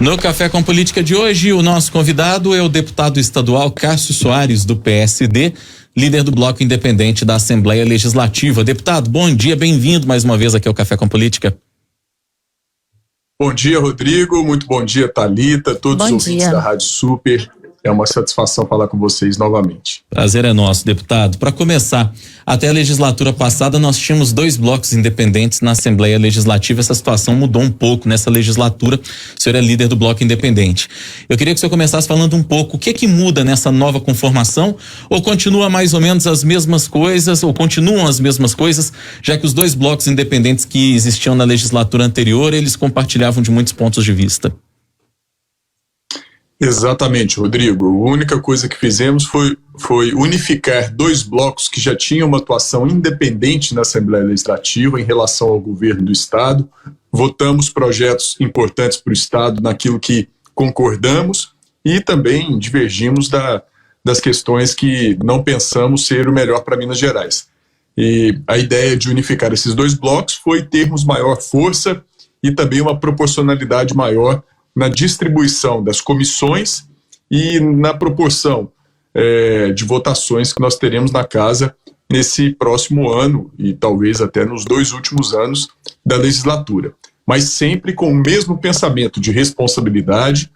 No Café com Política de hoje, o nosso convidado é o deputado estadual Cássio Soares, do PSD, líder do Bloco Independente da Assembleia Legislativa. Deputado, bom dia, bem-vindo mais uma vez aqui ao Café com Política. Bom dia, Rodrigo, muito bom dia, Thalita, todos os ouvintes da Rádio Super. É uma satisfação falar com vocês novamente. Prazer é nosso, deputado. Para começar, até a legislatura passada nós tínhamos 2 blocos independentes na Assembleia Legislativa. Essa situação mudou um pouco nessa legislatura. O senhor é líder do Bloco Independente. Eu queria que o senhor começasse falando um pouco o que muda nessa nova conformação, ou continua mais ou menos as mesmas coisas, ou continuam as mesmas coisas, já que os 2 blocos independentes que existiam na legislatura anterior, eles compartilhavam de muitos pontos de vista. Exatamente, Rodrigo. A única coisa que fizemos foi unificar 2 blocos que já tinham uma atuação independente na Assembleia Legislativa em relação ao governo do Estado. Votamos projetos importantes para o Estado naquilo que concordamos e também divergimos das questões que não pensamos ser o melhor para Minas Gerais. E a ideia de unificar esses 2 blocos foi termos maior força e também uma proporcionalidade maior na distribuição das comissões e na proporção de votações que nós teremos na casa nesse próximo ano e talvez até nos 2 últimos anos da legislatura. Mas sempre com o mesmo pensamento de responsabilidade,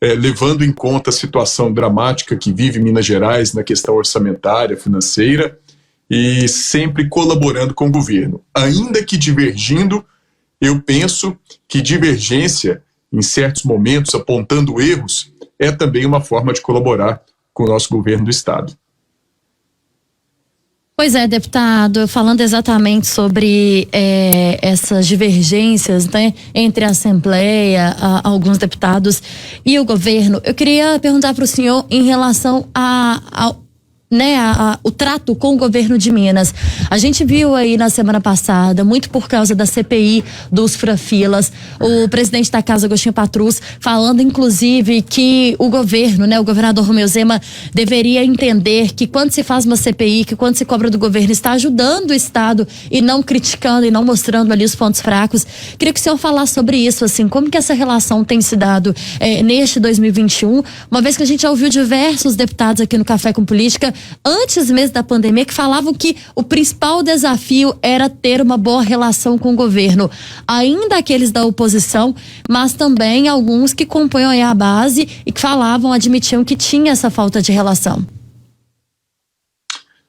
levando em conta a situação dramática que vive Minas Gerais na questão orçamentária, financeira, e sempre colaborando com o governo. Ainda que divergindo, eu penso que divergência em certos momentos, apontando erros, é também uma forma de colaborar com o nosso governo do Estado. Pois é, deputado, falando exatamente sobre essas divergências, né, entre a Assembleia, alguns deputados e o governo, eu queria perguntar para o senhor em relação o trato com o governo de Minas. A gente viu aí na semana passada, muito por causa da CPI dos fura-filas, o presidente da Casa, Agostinho Patrus, falando inclusive que o governo, o governador Romeu Zema, deveria entender que quando se faz uma CPI, que quando se cobra do governo, está ajudando o Estado e não criticando e não mostrando ali os pontos fracos. Queria que o senhor falasse sobre isso, assim, como que essa relação tem se dado neste 2021, uma vez que a gente já ouviu diversos deputados aqui no Café com Política antes mesmo da pandemia, que falavam que o principal desafio era ter uma boa relação com o governo, ainda aqueles da oposição, mas também alguns que compõem a base e que admitiam que tinha essa falta de relação.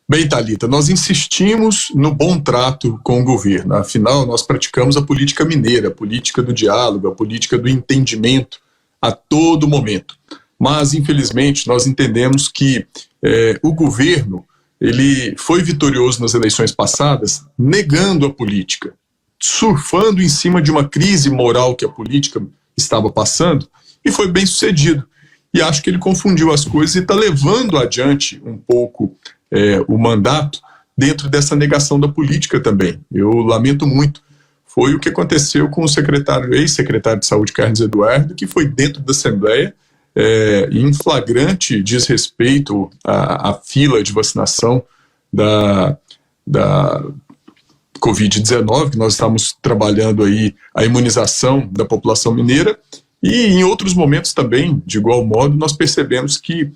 Bem, Thalita, nós insistimos no bom trato com o governo, afinal nós praticamos a política mineira, a política do diálogo, a política do entendimento a todo momento. Mas, infelizmente, nós entendemos que o governo ele foi vitorioso nas eleições passadas, negando a política, surfando em cima de uma crise moral que a política estava passando, e foi bem sucedido. E acho que ele confundiu as coisas e está levando adiante um pouco o mandato dentro dessa negação da política também. Eu lamento muito. Foi o que aconteceu com o ex-secretário de Saúde, Carlos Eduardo, que foi dentro da Assembleia, em flagrante desrespeito à fila de vacinação da Covid-19, que nós estamos trabalhando aí a imunização da população mineira, e em outros momentos também, de igual modo, nós percebemos que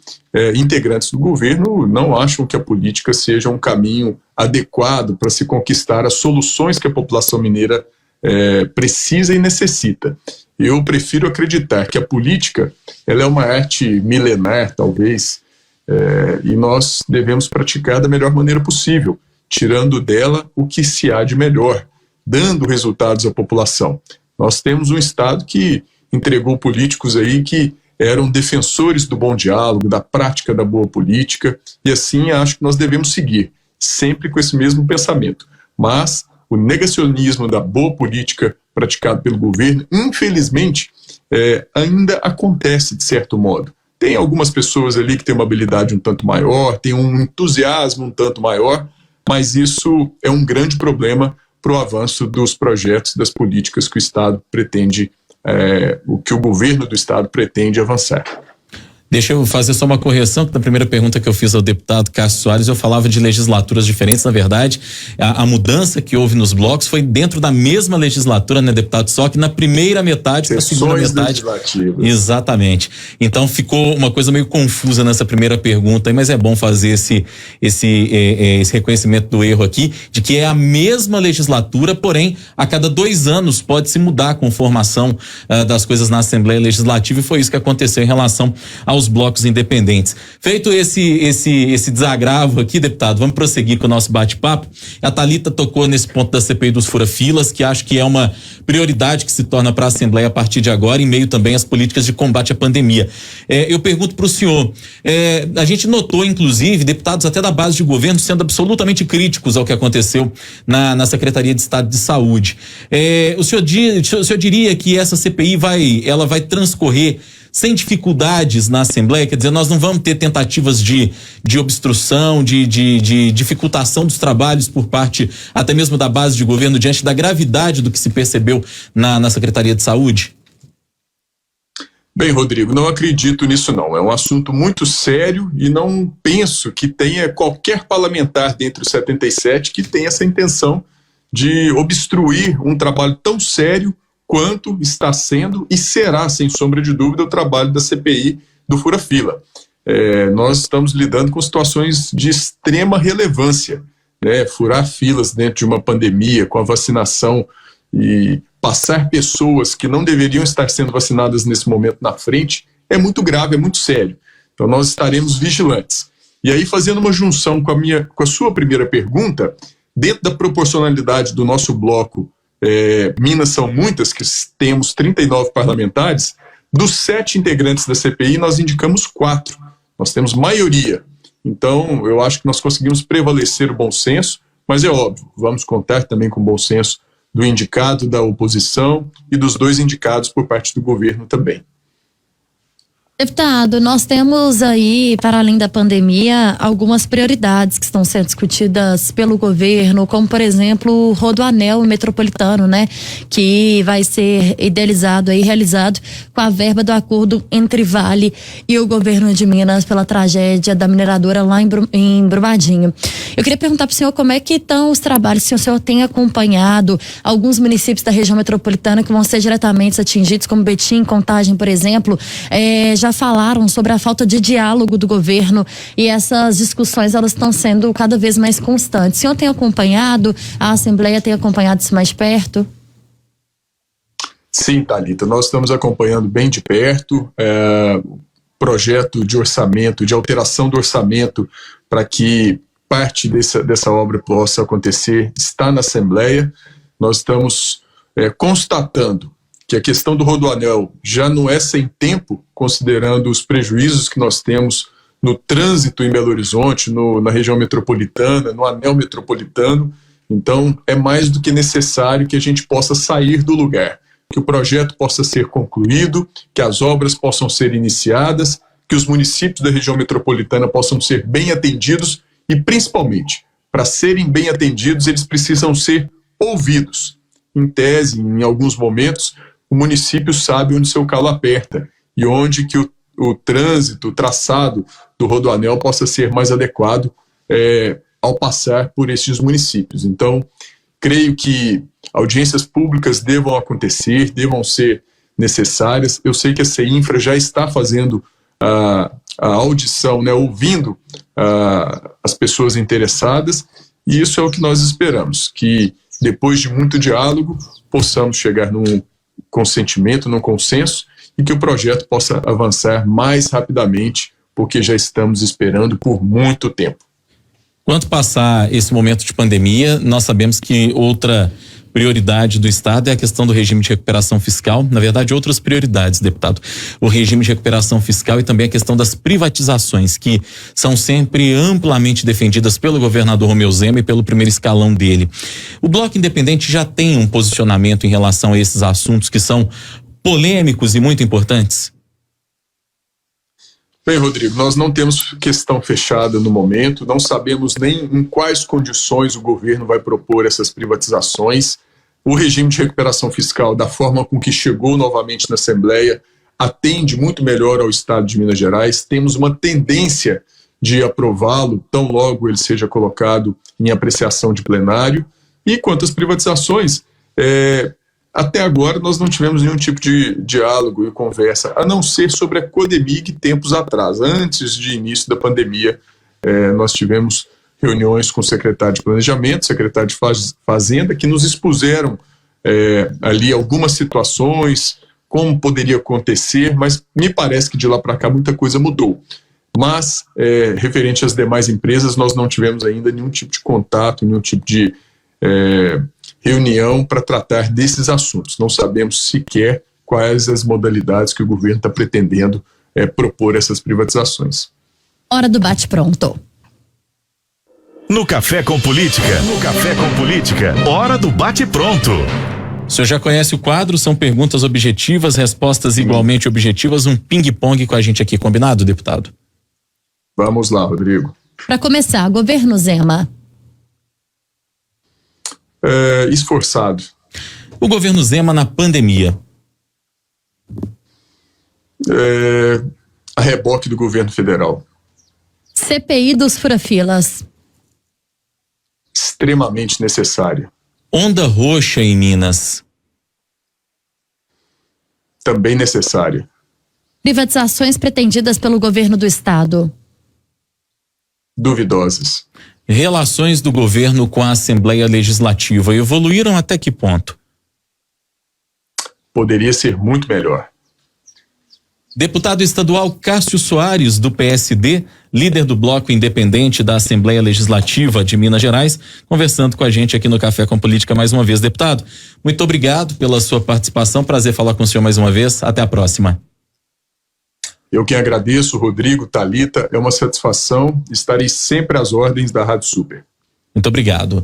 integrantes do governo não acham que a política seja um caminho adequado para se conquistar as soluções que a população mineira precisa e necessita. Eu prefiro acreditar que a política ela é uma arte milenar, talvez, e nós devemos praticar da melhor maneira possível, tirando dela o que se há de melhor, dando resultados à população. Nós temos um Estado que entregou políticos aí que eram defensores do bom diálogo, da prática da boa política, e assim acho que nós devemos seguir, sempre com esse mesmo pensamento. Mas o negacionismo da boa política praticado pelo governo, infelizmente, ainda acontece de certo modo. Tem algumas pessoas ali que têm uma habilidade um tanto maior, tem um entusiasmo um tanto maior, mas isso é um grande problema para o avanço dos projetos, das políticas que o Estado pretende, o que o governo do Estado pretende avançar. Deixa eu fazer só uma correção, que na primeira pergunta que eu fiz ao deputado Cássio Soares, eu falava de legislaturas diferentes. Na verdade, a mudança que houve nos blocos foi dentro da mesma legislatura, né, deputado? Só que na primeira metade para a segunda metade. Exatamente. Então ficou uma coisa meio confusa nessa primeira pergunta, mas é bom fazer esse reconhecimento do erro aqui, de que é a mesma legislatura, porém, a cada 2 anos pode se mudar a conformação das coisas na Assembleia Legislativa, e foi isso que aconteceu em relação aos blocos independentes. Feito esse desagravo aqui, deputado, vamos prosseguir com o nosso bate-papo. A Thalita tocou nesse ponto da CPI dos fura-filas, que acho que é uma prioridade que se torna para a Assembleia a partir de agora, em meio também às políticas de combate à pandemia. Eu pergunto para o senhor, a gente notou, inclusive, deputados até da base de governo sendo absolutamente críticos ao que aconteceu na Secretaria de Estado de Saúde. O senhor diria que essa CPI vai transcorrer sem dificuldades na Assembleia? Quer dizer, nós não vamos ter tentativas de obstrução, de dificultação dos trabalhos por parte até mesmo da base de governo, diante da gravidade do que se percebeu na Secretaria de Saúde? Bem, Rodrigo, não acredito nisso não. É um assunto muito sério e não penso que tenha qualquer parlamentar dentre os 77 que tenha essa intenção de obstruir um trabalho tão sério quanto está sendo e será, sem sombra de dúvida, o trabalho da CPI do fura-fila. Nós estamos lidando com situações de extrema relevância, né? Furar filas dentro de uma pandemia, com a vacinação, e passar pessoas que não deveriam estar sendo vacinadas nesse momento na frente, é muito grave, é muito sério. Então nós estaremos vigilantes. E aí, fazendo uma junção com a sua primeira pergunta, dentro da proporcionalidade do nosso bloco, Minas são muitas, que temos 39 parlamentares, dos 7 integrantes da CPI nós indicamos 4, nós temos maioria. Então eu acho que nós conseguimos prevalecer o bom senso, mas é óbvio, vamos contar também com o bom senso do indicado da oposição e dos 2 indicados por parte do governo também. Deputado, nós temos aí, para além da pandemia, algumas prioridades que estão sendo discutidas pelo governo, como, por exemplo, o Rodoanel Metropolitano, né? Que vai ser idealizado aí, realizado com a verba do acordo entre Vale e o governo de Minas pela tragédia da mineradora lá em Brumadinho. Eu queria perguntar para o senhor como é que estão os trabalhos, se o senhor tem acompanhado alguns municípios da região metropolitana que vão ser diretamente atingidos, como Betim, Contagem, por exemplo, já falaram sobre a falta de diálogo do governo, e essas discussões elas estão sendo cada vez mais constantes. O senhor tem acompanhado, a Assembleia tem acompanhado isso mais perto? Sim, Thalita, nós estamos acompanhando bem de perto projeto de orçamento, de alteração do orçamento para que parte dessa obra possa acontecer, está na Assembleia. Nós estamos constatando que a questão do Rodoanel já não é sem tempo, considerando os prejuízos que nós temos no trânsito em Belo Horizonte, na região metropolitana, no anel metropolitano. Então, é mais do que necessário que a gente possa sair do lugar, que o projeto possa ser concluído, que as obras possam ser iniciadas, que os municípios da região metropolitana possam ser bem atendidos e, principalmente, para serem bem atendidos, eles precisam ser ouvidos. Em tese, em alguns momentos, o município sabe onde seu calo aperta e onde que o trânsito, o traçado do Rodoanel possa ser mais adequado ao passar por esses municípios. Então, creio que audiências públicas devam acontecer, devam ser necessárias. Eu sei que a CEINFRA já está fazendo a audição, né, ouvindo as pessoas interessadas, e isso é o que nós esperamos, que depois de muito diálogo possamos chegar num consentimento, num consenso, e que o projeto possa avançar mais rapidamente, porque já estamos esperando por muito tempo. Quando passar esse momento de pandemia, nós sabemos que outra prioridade do Estado é a questão do regime de recuperação fiscal. Na verdade, outras prioridades, deputado. O regime de recuperação fiscal e também a questão das privatizações, que são sempre amplamente defendidas pelo governador Romeu Zema e pelo primeiro escalão dele. O Bloco Independente já tem um posicionamento em relação a esses assuntos que são polêmicos e muito importantes? Bem, Rodrigo, nós não temos questão fechada no momento, não sabemos nem em quais condições o governo vai propor essas privatizações. O regime de recuperação fiscal, da forma com que chegou novamente na Assembleia, atende muito melhor ao Estado de Minas Gerais. Temos uma tendência de aprová-lo tão logo ele seja colocado em apreciação de plenário. E quanto às privatizações, até agora nós não tivemos nenhum tipo de diálogo e conversa, a não ser sobre a Codemig tempos atrás. Antes de início da pandemia, nós tivemos reuniões com o secretário de Planejamento, secretário de Fazenda, que nos expuseram ali algumas situações, como poderia acontecer, mas me parece que de lá para cá muita coisa mudou. Mas, referente às demais empresas, nós não tivemos ainda nenhum tipo de contato, nenhum tipo de reunião para tratar desses assuntos. Não sabemos sequer quais as modalidades que o governo está pretendendo propor essas privatizações. Hora do bate-pronto. No Café com Política, hora do bate-pronto. O senhor já conhece o quadro, são perguntas objetivas, respostas igualmente objetivas, um ping-pong com a gente aqui, combinado, deputado? Vamos lá, Rodrigo. Para começar, governo Zema. Esforçado. O governo Zema na pandemia. A reboque do governo federal. CPI dos fura-filas. Extremamente necessária. Onda roxa em Minas. Também necessária. Privatizações pretendidas pelo governo do estado. Duvidosas. Relações do governo com a Assembleia Legislativa evoluíram até que ponto? Poderia ser muito melhor. Deputado estadual Cássio Soares, do PSD, líder do Bloco Independente da Assembleia Legislativa de Minas Gerais, conversando com a gente aqui no Café com Política mais uma vez. Deputado, muito obrigado pela sua participação, prazer falar com o senhor mais uma vez, até a próxima. Eu que agradeço, Rodrigo, Thalita, é uma satisfação, estarei sempre às ordens da Rádio Super. Muito obrigado.